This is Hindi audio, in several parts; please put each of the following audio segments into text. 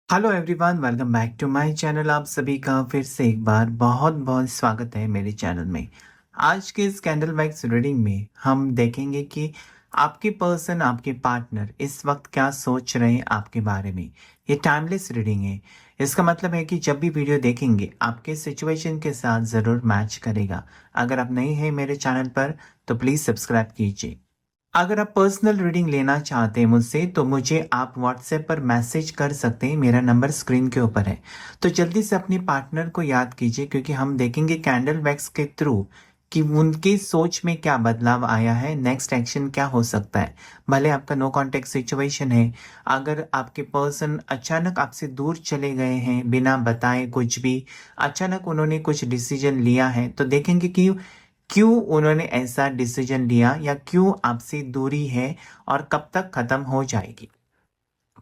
Hello everyone, welcome back to my channel. आप सभी का फिर से एक बार बहुत बहुत स्वागत है मेरे चैनल में। आज के इस कैंडल वैक्स रीडिंग में हम देखेंगे कि आपके पर्सन, आपके पार्टनर इस वक्त क्या सोच रहे हैं आपके बारे में। ये टाइमलेस रीडिंग है। इसका मतलब है कि जब भी वीडियो देखेंगे आपके सिचुएशन के साथ ज़रूर मैच करेगा। अगर आप नए हैं मेरे चैनल पर तो प्लीज़ सब्सक्राइब कीजिए। अगर आप पर्सनल रीडिंग लेना चाहते हैं मुझसे तो मुझे आप व्हाट्सएप पर मैसेज कर सकते हैं। मेरा नंबर स्क्रीन के ऊपर है। तो जल्दी से अपने पार्टनर को याद कीजिए, क्योंकि हम देखेंगे कैंडल वैक्स के थ्रू कि उनकी सोच में क्या बदलाव आया है, नेक्स्ट एक्शन क्या हो सकता है। भले आपका नो कांटेक्ट सिचुएशन है, अगर आपके पर्सन अचानक आपसे दूर चले गए हैं बिना बताए, कुछ भी अचानक उन्होंने कुछ डिसीजन लिया है, तो देखेंगे कि क्यों उन्होंने ऐसा डिसीजन लिया या क्यों आपसे दूरी है और कब तक खत्म हो जाएगी।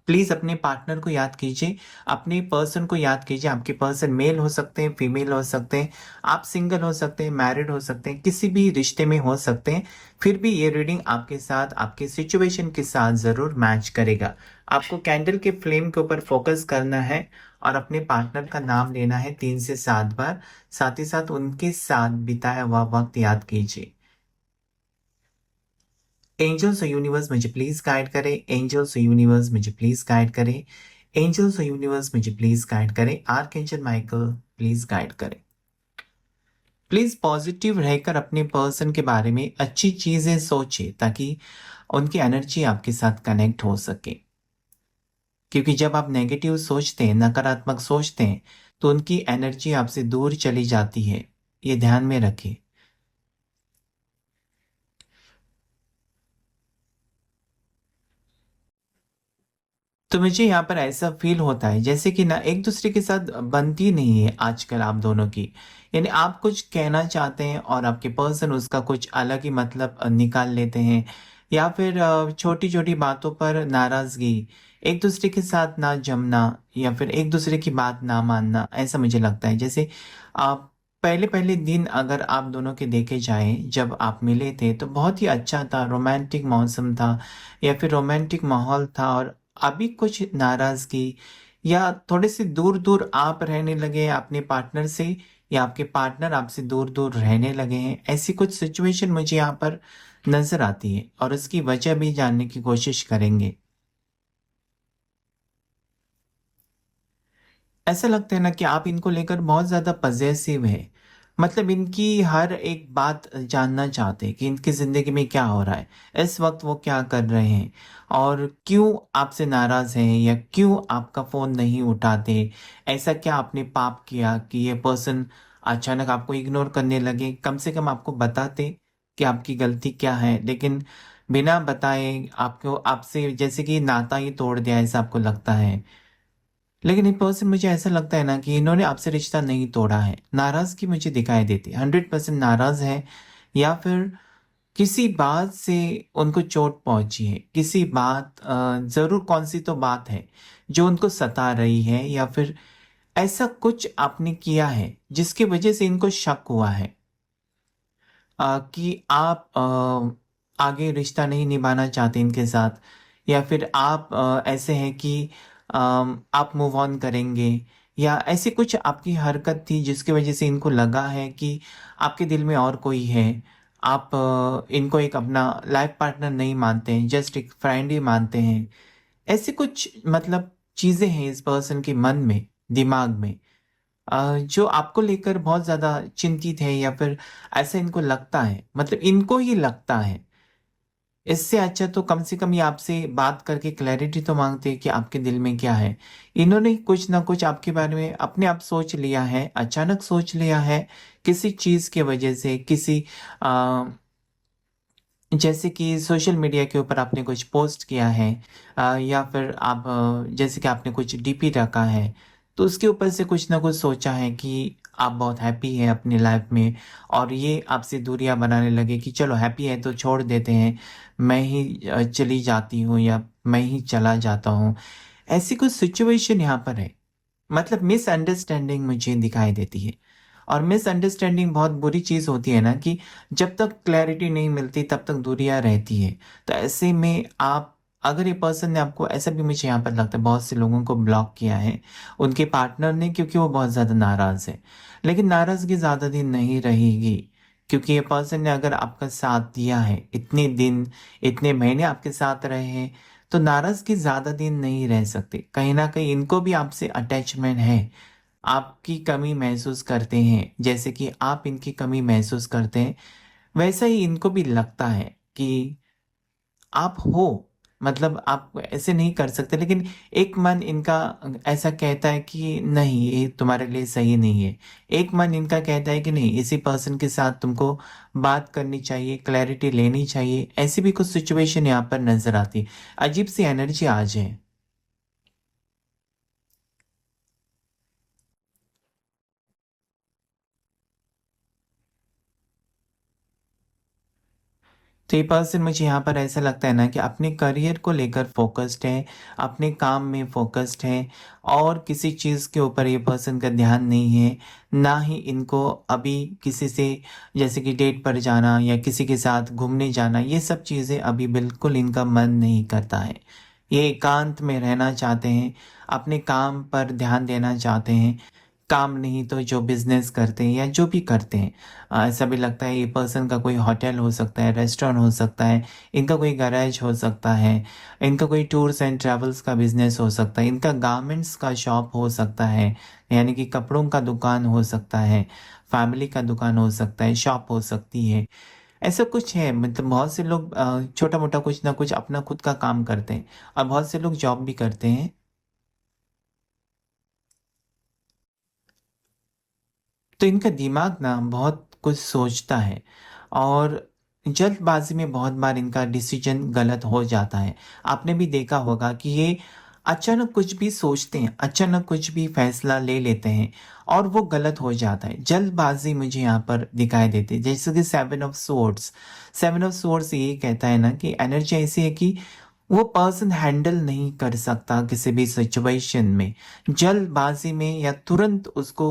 प्लीज अपने पार्टनर को याद कीजिए, अपने पर्सन को याद कीजिए। आपके पर्सन मेल हो सकते हैं, फीमेल हो सकते हैं, आप सिंगल हो सकते हैं, मैरिड हो सकते हैं, किसी भी रिश्ते में हो सकते हैं। फिर भी ये रीडिंग आपके साथ, आपके सिचुएशन के साथ जरूर मैच करेगा। आपको कैंडल के फ्लेम के ऊपर फोकस करना है और अपने पार्टनर का नाम लेना है 3 से 7 बार। साथ ही साथ उनके साथ बिताया हुआ वक्त याद कीजिए। एंजल्स और यूनिवर्स मुझे प्लीज गाइड करें। एंजल्स और यूनिवर्स मुझे प्लीज गाइड करें। एंजल्स और यूनिवर्स मुझे प्लीज गाइड करें। आर्कएंजल माइकल प्लीज गाइड करें। प्लीज पॉजिटिव रहकर अपने पर्सन के बारे में अच्छी चीजें सोचें, ताकि उनकी एनर्जी आपके साथ कनेक्ट हो सके। क्योंकि जब आप नेगेटिव सोचते हैं, नकारात्मक सोचते हैं, तो उनकी एनर्जी आपसे दूर चली जाती है। ये ध्यान में रखें। तो मुझे यहाँ पर ऐसा फील होता है जैसे कि ना एक दूसरे के साथ बनती नहीं है आजकल आप दोनों की। यानी आप कुछ कहना चाहते हैं और आपके पर्सन उसका कुछ अलग ही मतलब निकाल लेते हैं, या फिर छोटी छोटी बातों पर नाराजगी, एक दूसरे के साथ ना जमना, या फिर एक दूसरे की बात ना मानना। ऐसा मुझे लगता है जैसे आप पहले पहले दिन अगर आप दोनों के देखे जाएं, जब आप मिले थे तो बहुत ही अच्छा था, रोमांटिक मौसम था या फिर रोमांटिक माहौल था। और अभी कुछ नाराजगी या थोड़े से दूर दूर आप रहने लगे हैं अपने पार्टनर से, या आपके पार्टनर आपसे दूर दूर रहने लगे हैं, ऐसी कुछ सिचुएशन मुझे यहाँ पर नजर आती है और उसकी वजह भी जानने की कोशिश करेंगे। ऐसा लगता है ना कि आप इनको लेकर बहुत ज्यादा पजेसिव है। मतलब इनकी हर एक बात जानना चाहते हैं कि इनकी जिंदगी में क्या हो रहा है, इस वक्त वो क्या कर रहे हैं, और क्यों आपसे नाराज हैं या क्यों आपका फोन नहीं उठाते। ऐसा क्या आपने पाप किया कि ये पर्सन अचानक आपको इग्नोर करने लगे। कम से कम आपको बताते कि आपकी गलती क्या है, लेकिन बिना बताए आपको आपसे जैसे कि नाता ही तोड़ दिया, ऐसा आपको लगता है। लेकिन एक पर्सन, मुझे ऐसा लगता है ना कि इन्होंने आपसे रिश्ता नहीं तोड़ा है। नाराजगी मुझे दिखाई देती है, 100% नाराज है, या फिर किसी बात से उनको चोट पहुंची है। किसी बात जरूर, कौन सी तो बात है जो उनको सता रही है, या फिर ऐसा कुछ आपने किया है जिसकी वजह से इनको शक हुआ है कि आप आगे रिश्ता नहीं निभाना चाहते इनके साथ, या फिर आप ऐसे हैं कि आप मूव ऑन करेंगे, या ऐसी कुछ आपकी हरकत थी जिसकी वजह से इनको लगा है कि आपके दिल में और कोई है। आप इनको एक अपना लाइफ पार्टनर नहीं मानते हैं, जस्ट एक फ्रेंड ही मानते हैं। ऐसी कुछ मतलब चीजें हैं इस पर्सन के मन में, दिमाग में, जो आपको लेकर बहुत ज्यादा चिंतित है, या फिर ऐसा इनको लगता है, मतलब इनको ही लगता है। इससे अच्छा तो कम से कम ये आपसे बात करके क्लैरिटी तो मांगते हैं कि आपके दिल में क्या है। इन्होंने कुछ ना कुछ आपके बारे में अपने आप सोच लिया है, अचानक सोच लिया है, किसी चीज के वजह से, किसी आ, जैसे कि सोशल मीडिया के ऊपर आपने कुछ पोस्ट किया है, या फिर आप जैसे कि आपने कुछ डीपी रखा है, तो उसके ऊपर से कुछ ना कुछ सोचा है कि आप बहुत हैप्पी हैं अपनी लाइफ में, और ये आपसे दूरियां बनाने लगे कि चलो हैप्पी है तो छोड़ देते हैं, मैं ही चली जाती हूँ या मैं ही चला जाता हूँ। ऐसी कुछ सिचुएशन यहाँ पर है। मतलब मिसअंडरस्टैंडिंग मुझे दिखाई देती है। और मिसअंडरस्टैंडिंग बहुत बुरी चीज होती है ना, कि जब तक क्लैरिटी नहीं मिलती तब तक दूरियां रहती है। तो ऐसे में आप अगर ये पर्सन ने आपको, ऐसा भी मुझे यहाँ पर लगता है, बहुत से लोगों को ब्लॉक किया है उनके पार्टनर ने, क्योंकि वो बहुत ज़्यादा नाराज़ है। लेकिन नाराज़गी ज़्यादा दिन नहीं रहेगी, क्योंकि ये पर्सन ने अगर आपका साथ दिया है, इतने दिन, इतने महीने आपके साथ रहे हैं, तो नाराज़गी ज़्यादा दिन नहीं रह सकती। कहीं ना कहीं इनको भी आपसे अटैचमेंट है, आपकी कमी महसूस करते हैं, जैसे कि आप इनकी कमी महसूस करते हैं, वैसा ही इनको भी लगता है कि आप हो, मतलब आप ऐसे नहीं कर सकते, लेकिन एक मन इनका ऐसा कहता है कि नहीं, ये तुम्हारे लिए सही नहीं है। एक मन इनका कहता है कि नहीं, इसी पर्सन के साथ तुमको बात करनी चाहिए, क्लैरिटी लेनी चाहिए। ऐसी भी कुछ सिचुएशन यहाँ पर नजर आती है। अजीब सी एनर्जी आज है। तो ये पर्सन, मुझे यहाँ पर ऐसा लगता है ना कि अपने करियर को लेकर फोकस्ड है, अपने काम में फोकस्ड है, और किसी चीज़ के ऊपर ये पर्सन का ध्यान नहीं है। ना ही इनको अभी किसी से, जैसे कि डेट पर जाना या किसी के साथ घूमने जाना, ये सब चीज़ें अभी बिल्कुल इनका मन नहीं करता है। ये एकांत में रहना चाहते हैं, अपने काम पर ध्यान देना चाहते हैं। काम नहीं तो जो बिजनेस करते हैं या जो भी करते हैं, ऐसा भी लगता है ये पर्सन का कोई होटल हो सकता है, रेस्टोरेंट हो सकता है, इनका कोई गैराज हो सकता है, इनका कोई टूर्स एंड ट्रैवल्स का बिजनेस हो सकता है, इनका गारमेंट्स का शॉप हो सकता है, यानी कि कपड़ों का दुकान हो सकता है, फैमिली का दुकान हो सकता है, शॉप हो सकती है। ऐसा कुछ है, मतलब बहुत से लोग छोटा मोटा कुछ ना कुछ अपना खुद का काम करते हैं, और बहुत से लोग जॉब भी करते हैं। तो इनका दिमाग ना बहुत कुछ सोचता है, और जल्दबाजी में बहुत बार इनका डिसीजन गलत हो जाता है। आपने भी देखा होगा कि ये अचानक कुछ भी सोचते हैं, अचानक कुछ भी फैसला ले लेते हैं, और वो गलत हो जाता है। जल्दबाजी मुझे यहाँ पर दिखाई देती है, जैसे कि seven of swords. Seven of swords ये कहता है ना कि एनर्जी ऐसी है कि वो पर्सन हैंडल नहीं कर सकता किसी भी सिचुएशन में। जल्दबाजी में या तुरंत उसको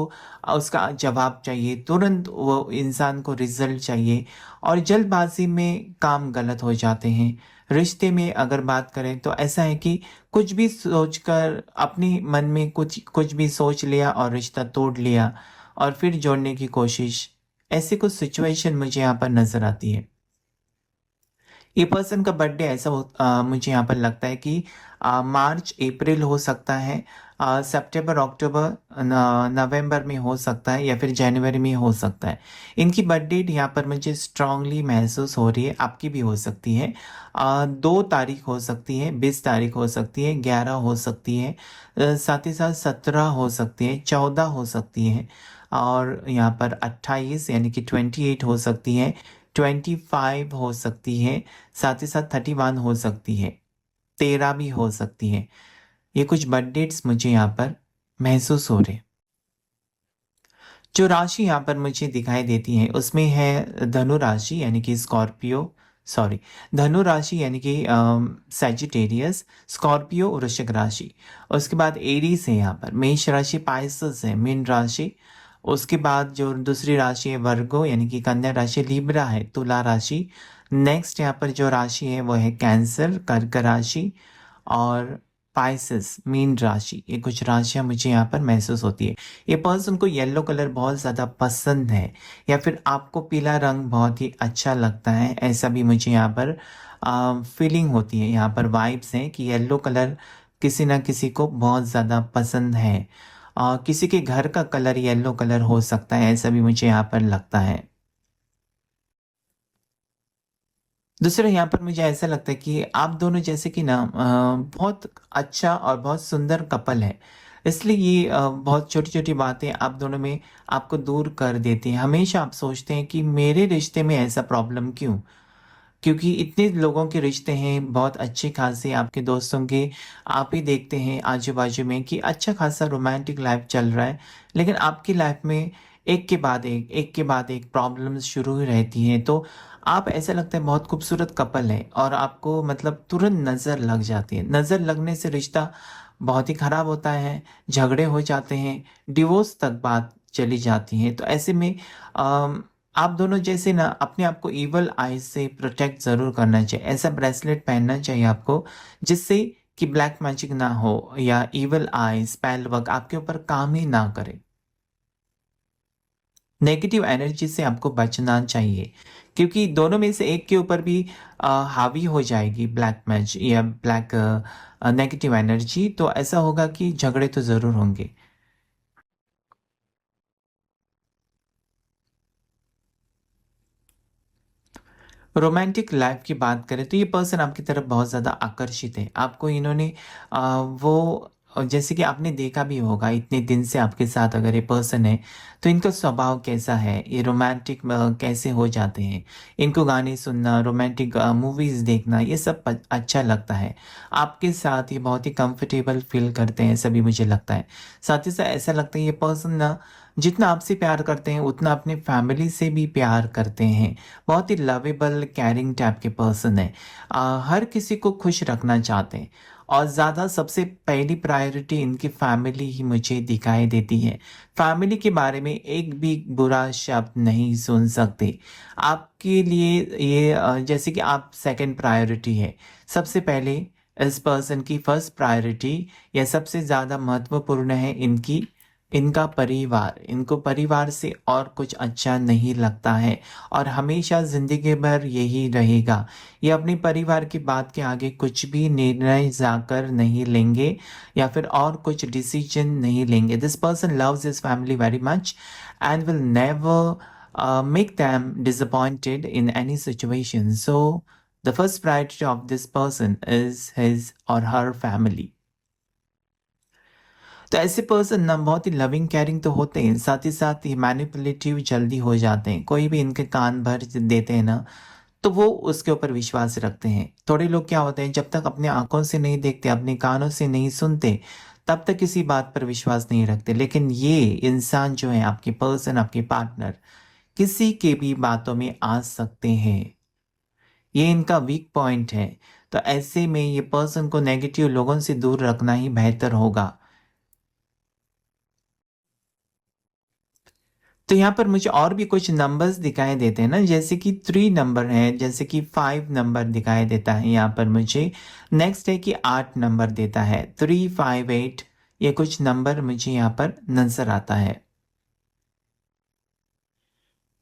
उसका जवाब चाहिए, तुरंत वो इंसान को रिजल्ट चाहिए, और जल्दबाजी में काम गलत हो जाते हैं। रिश्ते में अगर बात करें तो ऐसा है कि कुछ भी सोचकर, अपनी मन में कुछ कुछ भी सोच लिया और रिश्ता तोड़ लिया, और फिर जोड़ने की कोशिश। ऐसी कुछ सिचुएशन मुझे यहाँ पर नजर आती है। ये पर्सन का बर्थडे ऐसा मुझे यहाँ पर लगता है कि मार्च अप्रैल हो सकता है, सितंबर अक्टूबर नवंबर में हो सकता है, या फिर जनवरी में हो सकता है। इनकी बर्थ डेट यहाँ पर मुझे स्ट्रांगली महसूस हो रही है, आपकी भी हो सकती है। 2 तारीख हो सकती है, 20 तारीख हो सकती है, 11 हो सकती है, साथ ही साथ 17 हो सकती है, 14 हो सकती है, और यहाँ पर 28 यानी कि 28 हो सकती है, 25 हो सकती है, साथ ही साथ 31 हो सकती है, 13 भी हो सकती है। ये कुछ बर्थ डेट्स मुझे यहाँ पर महसूस हो रहे हैं। जो राशि यहाँ पर मुझे दिखाई देती है उसमें है धनु राशि, यानी कि स्कॉर्पियो, सॉरी, धनु राशि यानी कि सैजिटेरियस, स्कॉर्पियो वृश्चिक राशि। उसके बाद एरीज है, यहाँ पर मेष राशि, पाइसेस है, मीन राशि। उसके बाद जो दूसरी राशि है वर्गो, यानी कि कन्या राशि, लिब्रा है, तुला राशि। नेक्स्ट यहाँ पर जो राशि है वो है कैंसर, कर्क राशि, और पाइसेस, मीन राशि। ये कुछ राशियां मुझे यहाँ पर महसूस होती है। ये पर्सन को येलो कलर बहुत ज़्यादा पसंद है, या फिर आपको पीला रंग बहुत ही अच्छा लगता है, ऐसा भी मुझे यहाँ पर फीलिंग होती है। यहाँ पर वाइब्स हैं कि येलो कलर किसी ना किसी को बहुत ज़्यादा पसंद है। किसी के घर का कलर येलो कलर हो सकता है, ऐसा भी मुझे यहाँ पर लगता है। दूसरा यहाँ पर मुझे ऐसा लगता है कि आप दोनों जैसे कि ना बहुत अच्छा और बहुत सुंदर कपल है, इसलिए ये बहुत छोटी छोटी बातें आप दोनों में आपको दूर कर देती हैं। हमेशा आप सोचते हैं कि मेरे रिश्ते में ऐसा प्रॉब्लम क्यों, क्योंकि इतने लोगों के रिश्ते हैं बहुत अच्छे खासे, आपके दोस्तों के, आप ही देखते हैं आजू बाजू में कि अच्छा खासा रोमांटिक लाइफ चल रहा है, लेकिन आपकी लाइफ में एक के बाद एक प्रॉब्लम्स शुरू ही रहती हैं। तो आप, ऐसा लगता है बहुत खूबसूरत कपल है, और आपको मतलब तुरंत नज़र लग जाती है। नज़र लगने से रिश्ता बहुत ही खराब होता है, झगड़े हो जाते हैं, डिवोर्स तक बात चली जाती है। तो ऐसे में आप दोनों जैसे ना अपने आप को इवल आई से प्रोटेक्ट ज़रूर करना चाहिए। ऐसा ब्रेसलेट पहनना चाहिए आपको जिससे कि ब्लैक मैजिक ना हो या इवल आई, स्पेल वर्क आपके ऊपर काम ही ना करे। नेगेटिव एनर्जी से आपको बचना चाहिए क्योंकि दोनों में से एक के ऊपर भी हावी हो जाएगी ब्लैक मैज या ब्लैक नेगेटिव एनर्जी, तो ऐसा होगा कि झगड़े तो ज़रूर होंगे। रोमांटिक लाइफ की बात करें तो ये पर्सन आपकी तरफ बहुत ज़्यादा आकर्षित है। आपको इन्होंने वो जैसे कि आपने देखा भी होगा इतने दिन से आपके साथ अगर ये पर्सन है तो इनका स्वभाव कैसा है, ये रोमांटिक कैसे हो जाते हैं। इनको गाने सुनना, रोमांटिक मूवीज़ देखना ये सब अच्छा लगता है। आपके साथ ये बहुत ही कंफर्टेबल फील करते हैं सभी, मुझे लगता है। साथ ही साथ ऐसा लगता है ये पर्सन ना जितना आपसे प्यार करते हैं उतना अपने फैमिली से भी प्यार करते हैं। बहुत ही लवेबल केयरिंग टाइप के पर्सन है। हर किसी को खुश रखना चाहते हैं और ज़्यादा सबसे पहली प्रायोरिटी इनकी फैमिली ही मुझे दिखाई देती है। फैमिली के बारे में एक भी बुरा शब्द नहीं सुन सकते। आपके लिए ये जैसे कि आप सेकंड प्रायोरिटी है। सबसे पहले इस पर्सन की फर्स्ट प्रायोरिटी या सबसे ज़्यादा महत्वपूर्ण है इनकी इनका परिवार। इनको परिवार से और कुछ अच्छा नहीं लगता है और हमेशा ज़िंदगी भर यही रहेगा। ये अपने परिवार की बात के आगे कुछ भी निर्णय जाकर नहीं लेंगे या फिर और कुछ डिसीजन नहीं लेंगे। This person loves his family very much and will never make them disappointed in any situation. So the first priority of this person is his or her family. तो ऐसे पर्सन ना बहुत ही लविंग केयरिंग तो होते हैं, साथ ही साथ ये मैनिपुलेटिव जल्दी हो जाते हैं। कोई भी इनके कान भर देते हैं ना तो वो उसके ऊपर विश्वास रखते हैं। थोड़े लोग क्या होते हैं जब तक अपने आंखों से नहीं देखते, अपने कानों से नहीं सुनते, तब तक किसी बात पर विश्वास नहीं रखते। लेकिन ये इंसान जो है आपके पर्सन, आपके पार्टनर किसी के भी बातों में आ सकते हैं। ये इनका वीक पॉइंट है। तो ऐसे में ये पर्सन को नेगेटिव लोगों से दूर रखना ही बेहतर होगा। तो यहाँ पर मुझे और भी कुछ नंबर्स दिखाई देते हैं ना, जैसे कि 3 नंबर है, जैसे कि 5 नंबर दिखाई देता है यहाँ पर मुझे। नेक्स्ट है कि 8 नंबर देता है, 358। ये कुछ नंबर मुझे यहाँ पर नजर आता है।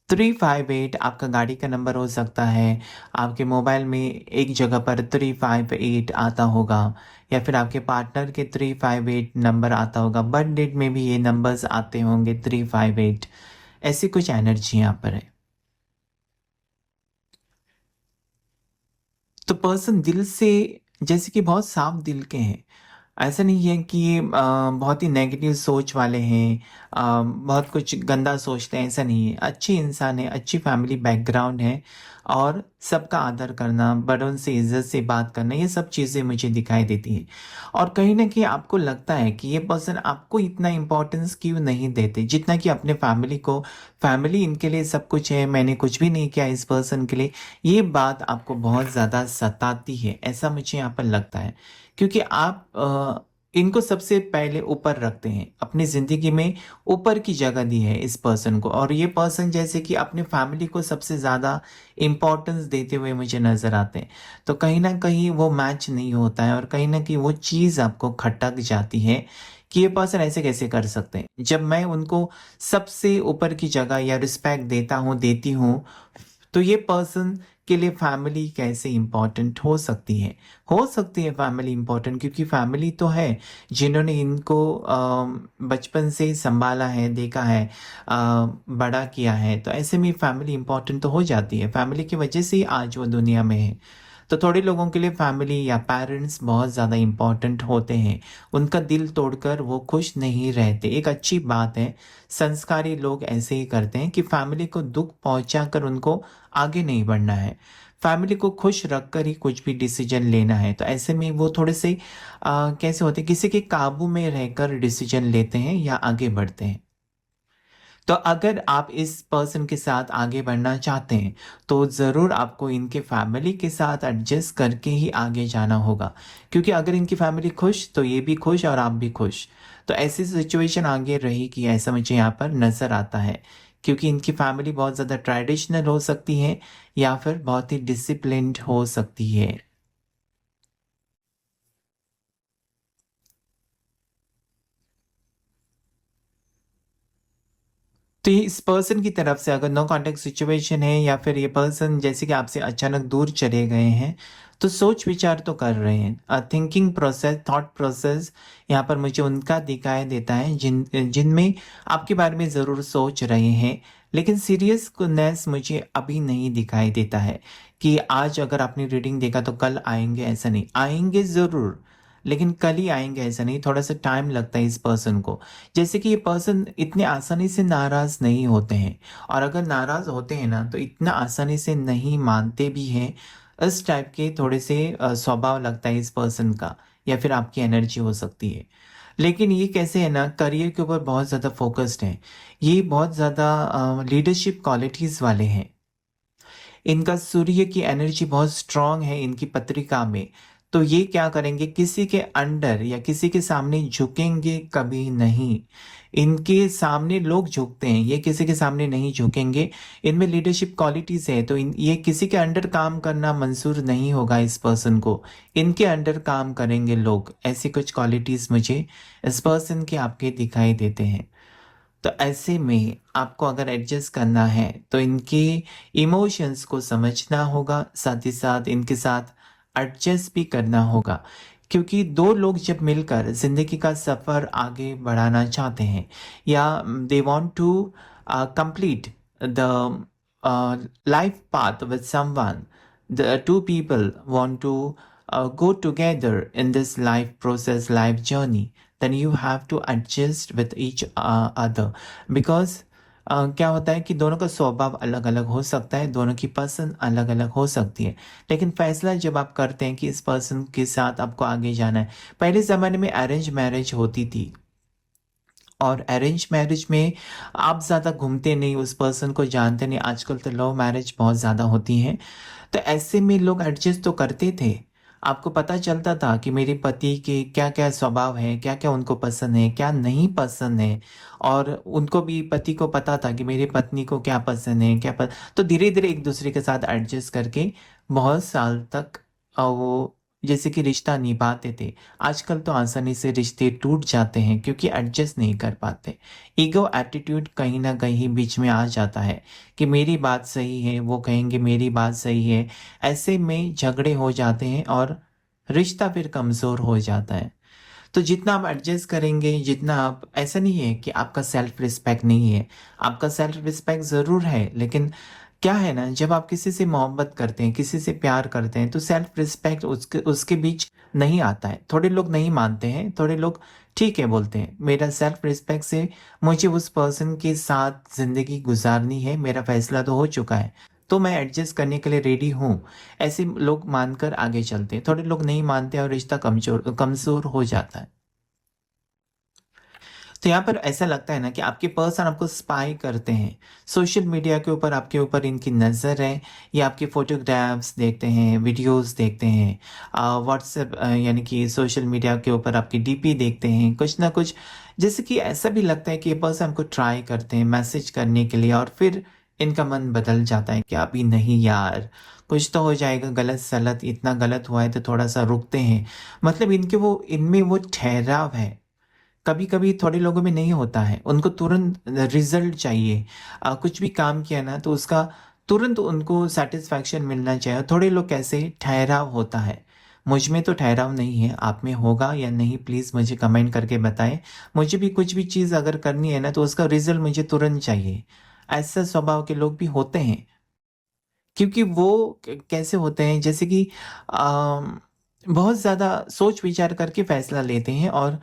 358 आपका गाड़ी का नंबर हो सकता है। आपके मोबाइल में एक जगह पर 358 आता होगा या फिर आपके पार्टनर के 358 नंबर आता होगा। बर्थ डेट में भी ये नंबर्स आते होंगे 358। ऐसी कुछ एनर्जी यहाँ पर है। तो पर्सन दिल से जैसे कि बहुत साफ दिल के हैं। ऐसा नहीं है कि ये बहुत ही नेगेटिव सोच वाले हैं, बहुत कुछ गंदा सोचते हैं, ऐसा नहीं है। अच्छे इंसान है, अच्छी फैमिली बैकग्राउंड है और सबका आदर करना, बड़ों से इज्जत से बात करना, ये सब चीज़ें मुझे दिखाई देती हैं। और कहीं ना कहीं आपको लगता है कि ये पर्सन आपको इतना इम्पोर्टेंस क्यों नहीं देते जितना कि अपने फैमिली को। फैमिली इनके लिए सब कुछ है, मैंने कुछ भी नहीं किया इस पर्सन के लिए। ये बात आपको बहुत ज़्यादा सताती है, ऐसा मुझे यहाँ पर लगता है। क्योंकि आप इनको सबसे पहले ऊपर रखते हैं अपनी ज़िंदगी में, ऊपर की जगह दी है इस पर्सन को। और ये पर्सन जैसे कि अपने फैमिली को सबसे ज़्यादा इम्पोर्टेंस देते हुए मुझे नज़र आते हैं। तो कहीं ना कहीं वो मैच नहीं होता है और कहीं ना कहीं वो चीज़ आपको खटक जाती है कि ये पर्सन ऐसे कैसे कर सकते हैं जब मैं उनको सबसे ऊपर की जगह या रिस्पेक्ट देता हूँ, देती हूँ। तो ये पर्सन के लिए फैमिली कैसे इंपॉर्टेंट हो सकती है फैमिली इंपॉर्टेंट, क्योंकि फैमिली तो है जिन्होंने इनको बचपन से संभाला है, देखा है, बड़ा किया है। तो ऐसे में फैमिली इंपॉर्टेंट तो हो जाती है, फैमिली की वजह से ही आज वो दुनिया में है। तो थोड़े लोगों के लिए फैमिली या पेरेंट्स बहुत ज़्यादा इम्पॉर्टेंट होते हैं। उनका दिल तोड़कर वो खुश नहीं रहते, एक अच्छी बात है। संस्कारी लोग ऐसे ही करते हैं कि फैमिली को दुख पहुंचाकर उनको आगे नहीं बढ़ना है, फैमिली को खुश रखकर ही कुछ भी डिसीजन लेना है। तो ऐसे में वो थोड़े से कैसे होते हैं, किसी के काबू में रहकर डिसीजन लेते हैं या आगे बढ़ते हैं। तो अगर आप इस पर्सन के साथ आगे बढ़ना चाहते हैं तो ज़रूर आपको इनके फैमिली के साथ एडजस्ट करके ही आगे जाना होगा, क्योंकि अगर इनकी फैमिली खुश तो ये भी खुश और आप भी खुश। तो ऐसी सिचुएशन आगे रहेगी, ऐसा मुझे यहाँ पर नज़र आता है क्योंकि इनकी फैमिली बहुत ज़्यादा ट्रेडिशनल हो सकती है या फिर बहुत ही डिसिप्लिन्ड हो सकती है। तो ये इस पर्सन की तरफ से अगर नो कॉन्टैक्ट सिचुएशन है या फिर ये पर्सन जैसे कि आपसे अचानक दूर चले गए हैं, तो सोच विचार तो कर रहे हैं। थिंकिंग प्रोसेस, थॉट प्रोसेस यहाँ पर मुझे उनका दिखाई देता है जिनमें आपके बारे में ज़रूर सोच रहे हैं, लेकिन सीरियसनेस मुझे अभी नहीं दिखाई देता है कि आज अगर आपने रीडिंग देखा तो कल आएंगे, ऐसा नहीं। आएंगे ज़रूर, लेकिन कल ही आएंगे ऐसा नहीं, थोड़ा सा टाइम लगता है इस पर्सन को। जैसे कि ये पर्सन इतने आसानी से नाराज नहीं होते हैं, और अगर नाराज होते हैं ना तो इतना आसानी से नहीं मानते भी हैं। इस टाइप के थोड़े से स्वभाव लगता है इस पर्सन का, या फिर आपकी एनर्जी हो सकती है। लेकिन ये कैसे है ना, करियर के ऊपर बहुत ज़्यादा फोकस्ड है। ये बहुत ज़्यादा लीडरशिप क्वालिटीज़ वाले हैं। इनका सूर्य की एनर्जी बहुत स्ट्रांग है इनकी पत्रिका में। तो ये क्या करेंगे, किसी के अंडर या किसी के सामने झुकेंगे कभी नहीं। इनके सामने लोग झुकते हैं, ये किसी के सामने नहीं झुकेंगे। इनमें लीडरशिप क्वालिटीज है, तो ये किसी के अंडर काम करना मंजूर नहीं होगा इस पर्सन को। इनके अंडर काम करेंगे लोग, ऐसी कुछ क्वालिटीज मुझे इस पर्सन के आपके दिखाई देते हैं। तो ऐसे में आपको अगर एडजस्ट करना है तो इनके इमोशंस को समझना होगा, साथ ही साथ इनके साथ एडजस्ट भी करना होगा। क्योंकि दो लोग जब मिलकर ज़िंदगी का सफ़र आगे बढ़ाना चाहते हैं, या they want to complete the life path with someone, the two people want to go together in this life process, life journey, then you have to adjust with each other, because क्या होता है कि दोनों का स्वभाव अलग अलग हो सकता है, दोनों की पसंद अलग अलग हो सकती है। लेकिन फैसला जब आप करते हैं कि इस पर्सन के साथ आपको आगे जाना है, पहले ज़माने में अरेंज मैरिज होती थी, और अरेंज मैरिज में आप ज़्यादा घूमते नहीं, उस पर्सन को जानते नहीं। आजकल तो लव मैरिज बहुत ज़्यादा होती हैं। तो ऐसे में लोग एडजस्ट तो करते थे। आपको पता चलता था कि मेरे पति के क्या क्या स्वभाव है, क्या क्या उनको पसंद है, क्या नहीं पसंद है, और उनको भी, पति को पता था कि मेरी पत्नी को क्या पसंद है, तो धीरे धीरे एक दूसरे के साथ एडजस्ट करके बहुत साल तक वो जैसे कि रिश्ता निभाते थे। आजकल तो आसानी से रिश्ते टूट जाते हैं क्योंकि एडजस्ट नहीं कर पाते। ईगो एटीट्यूड कहीं ना कहीं बीच में आ जाता है कि मेरी बात सही है, वो कहेंगे मेरी बात सही है। ऐसे में झगड़े हो जाते हैं और रिश्ता फिर कमज़ोर हो जाता है। तो जितना आप एडजस्ट करेंगे, जितना आप, ऐसा नहीं है कि आपका सेल्फ रिस्पेक्ट नहीं है, आपका सेल्फ रिस्पेक्ट ज़रूर है, लेकिन क्या है ना, जब आप किसी से मोहब्बत करते हैं, किसी से प्यार करते हैं, तो सेल्फ रिस्पेक्ट उसके उसके बीच नहीं आता है। थोड़े लोग नहीं मानते हैं, थोड़े लोग ठीक है बोलते हैं, मेरा सेल्फ रिस्पेक्ट से मुझे उस पर्सन के साथ ज़िंदगी गुजारनी है, मेरा फैसला तो हो चुका है, तो मैं एडजस्ट करने के लिए रेडी हूँ। ऐसे लोग मानकर आगे चलते हैं, थोड़े लोग नहीं मानते और रिश्ता कमजोर कमज़ोर हो जाता है। तो यहाँ पर ऐसा लगता है ना कि आपके पर्सन आपको स्पाई करते हैं, सोशल मीडिया के ऊपर आपके ऊपर इनकी नज़र है, या आपके फोटोग्राफ्स देखते हैं, वीडियोस देखते हैं, व्हाट्सएप यानी कि सोशल मीडिया के ऊपर आपकी डीपी देखते हैं, कुछ ना कुछ। जैसे कि ऐसा भी लगता है कि ये पर्सन हमको ट्राई करते हैं मैसेज करने के लिए, और फिर इनका मन बदल जाता है कि अभी नहीं यार, कुछ तो हो जाएगा, गलत सलत इतना गलत हुआ है तो थोड़ा सा रुकते हैं। मतलब इनमें वो ठहराव है। कभी कभी थोड़े लोगों में नहीं होता है, उनको तुरंत रिजल्ट चाहिए। कुछ भी काम किया ना तो उसका तुरंत उनको सेटिस्फैक्शन मिलना चाहिए। थोड़े लोग कैसे, ठहराव होता है। मुझ में तो ठहराव नहीं है, आप में होगा या नहीं प्लीज़ मुझे कमेंट करके बताएं। मुझे भी कुछ भी चीज़ अगर करनी है ना तो उसका रिजल्ट मुझे तुरंत चाहिए। ऐसा स्वभाव के लोग भी होते हैं, क्योंकि वो कैसे होते हैं, जैसे कि बहुत ज़्यादा सोच विचार करके फैसला लेते हैं, और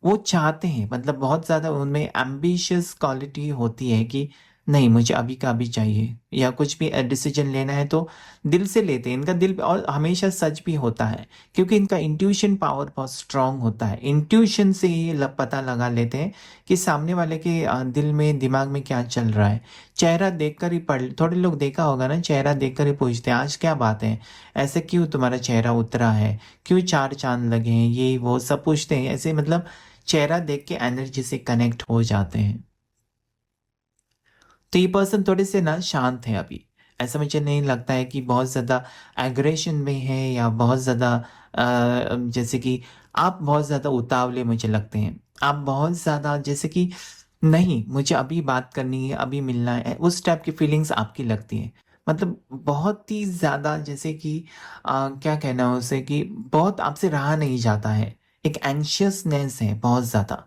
वो चाहते हैं, मतलब बहुत ज़्यादा उनमें एम्बिशियस क्वालिटी होती है कि नहीं मुझे अभी का अभी चाहिए, या कुछ भी डिसीजन लेना है तो दिल से लेते हैं। इनका दिल और हमेशा सच भी होता है, क्योंकि इनका इंट्यूशन पावर बहुत स्ट्रांग होता है। इंट्यूशन से ये पता लगा लेते हैं कि सामने वाले के दिल में, दिमाग में क्या चल रहा है। चेहरा देखकर ही पढ़, थोड़े लोग देखा होगा ना, चेहरा देखकर ही पूछते हैं आज क्या बात है, ऐसे क्यों तुम्हारा चेहरा उतरा है, क्यों चार चांद लगे हैं, ये वो सब पूछते हैं ऐसे। मतलब चेहरा देख के एनर्जी से कनेक्ट हो जाते हैं। तो ये पर्सन थोड़े से ना शांत है अभी। ऐसा मुझे नहीं लगता है कि बहुत ज़्यादा एग्रेशन में है या बहुत ज़्यादा जैसे कि आप बहुत ज़्यादा उतावले मुझे लगते हैं। आप बहुत ज़्यादा जैसे कि नहीं, मुझे अभी बात करनी है, अभी मिलना है, उस टाइप की फीलिंग्स आपकी लगती हैं। मतलब बहुत ही ज़्यादा जैसे कि क्या कहना है उसे कि बहुत आपसे रहा नहीं जाता है। एक एंग्ज़ियसनेस है बहुत ज़्यादा।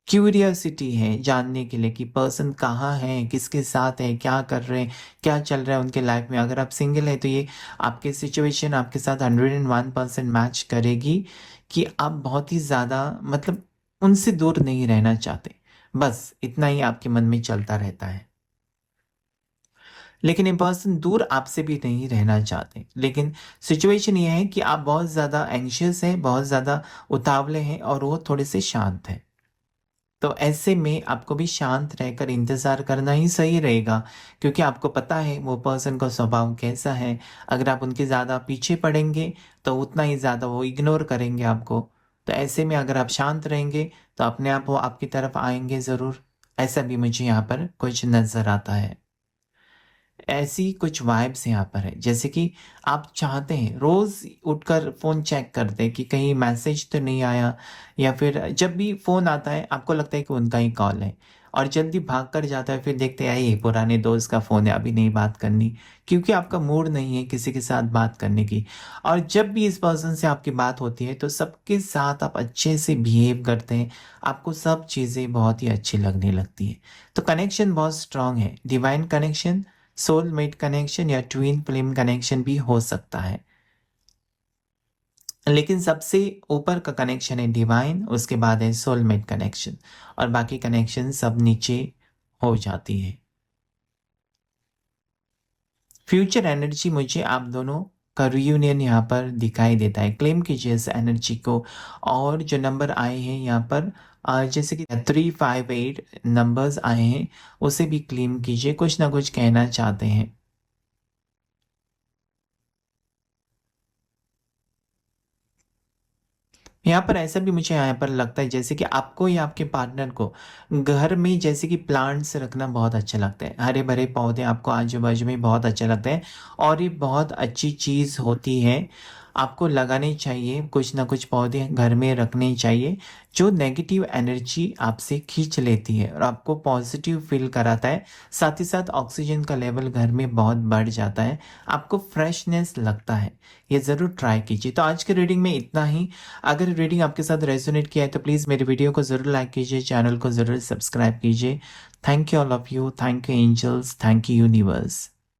क्यूरियोसिटी है जानने के लिए कि पर्सन कहाँ है, किसके साथ है, क्या कर रहे हैं, क्या चल रहा है उनके लाइफ में। अगर आप सिंगल हैं तो ये आपकी सिचुएशन आपके साथ 101% मैच करेगी कि आप बहुत ही ज़्यादा मतलब उनसे दूर नहीं रहना चाहते। बस इतना ही आपके मन में चलता रहता है। लेकिन ये पर्सन दूर आपसे भी नहीं रहना चाहते। लेकिन सिचुएशन ये है कि आप बहुत ज़्यादा एंग्ज़ियस हैं, बहुत ज़्यादा उतावले हैं और वो थोड़े से शांत हैं। तो ऐसे में आपको भी शांत रहकर इंतज़ार करना ही सही रहेगा, क्योंकि आपको पता है वो पर्सन का स्वभाव कैसा है। अगर आप उनके ज़्यादा पीछे पड़ेंगे तो उतना ही ज़्यादा वो इग्नोर करेंगे आपको। तो ऐसे में अगर आप शांत रहेंगे तो अपने आप वो आपकी तरफ आएँगे ज़रूर। ऐसा भी मुझे यहाँ पर कुछ नज़र आता है। ऐसी कुछ वाइब्स यहाँ पर है, जैसे कि आप चाहते हैं रोज़ उठकर फ़ोन चेक करते हैं कि कहीं मैसेज तो नहीं आया, या फिर जब भी फ़ोन आता है आपको लगता है कि उनका ही कॉल है और जल्दी भाग कर जाता है, फिर देखते हैं ये पुराने दोस्त का फ़ोन है, अभी नहीं बात करनी, क्योंकि आपका मूड नहीं है किसी के साथ बात करने की। और जब भी इस पर्सन से आपकी बात होती है तो सबके साथ आप अच्छे से बिहेव करते हैं, आपको सब चीज़ें बहुत ही अच्छी लगने लगती हैं। तो कनेक्शन बहुत स्ट्रांग है, डिवाइन कनेक्शन, सोलमेट कनेक्शन या ट्विन फ्लेम कनेक्शन भी हो सकता है। लेकिन सबसे ऊपर का कनेक्शन है डिवाइन, उसके बाद है सोलमेट कनेक्शन और बाकी कनेक्शन सब नीचे हो जाती है। फ्यूचर एनर्जी मुझे आप दोनों का रियूनियन यहाँ पर दिखाई देता है। क्लेम कीजिए इस एनर्जी को। और जो नंबर आए हैं यहाँ पर जैसे कि 358 नंबर्स आए हैं, उसे भी क्लेम कीजिए, कुछ ना कुछ कहना चाहते हैं। यहाँ पर ऐसा भी मुझे यहाँ पर लगता है जैसे कि आपको या आपके पार्टनर को घर में जैसे कि प्लांट्स रखना बहुत अच्छा लगता है। हरे भरे पौधे आपको आजू बाजू में बहुत अच्छा लगता है और ये बहुत अच्छी चीज़ होती है। आपको लगाने चाहिए, कुछ ना कुछ पौधे घर में रखने चाहिए जो नेगेटिव एनर्जी आपसे खींच लेती है और आपको पॉजिटिव फील कराता है। साथ ही साथ ऑक्सीजन का लेवल घर में बहुत बढ़ जाता है, आपको फ्रेशनेस लगता है। ये ज़रूर ट्राई कीजिए। तो आज के रीडिंग में इतना ही। अगर रीडिंग आपके साथ रेजोनेट किया है तो प्लीज़ मेरे वीडियो को ज़रूर लाइक कीजिए, चैनल को ज़रूर सब्सक्राइब कीजिए। Thank you all of you, thank you angels, thank you universe.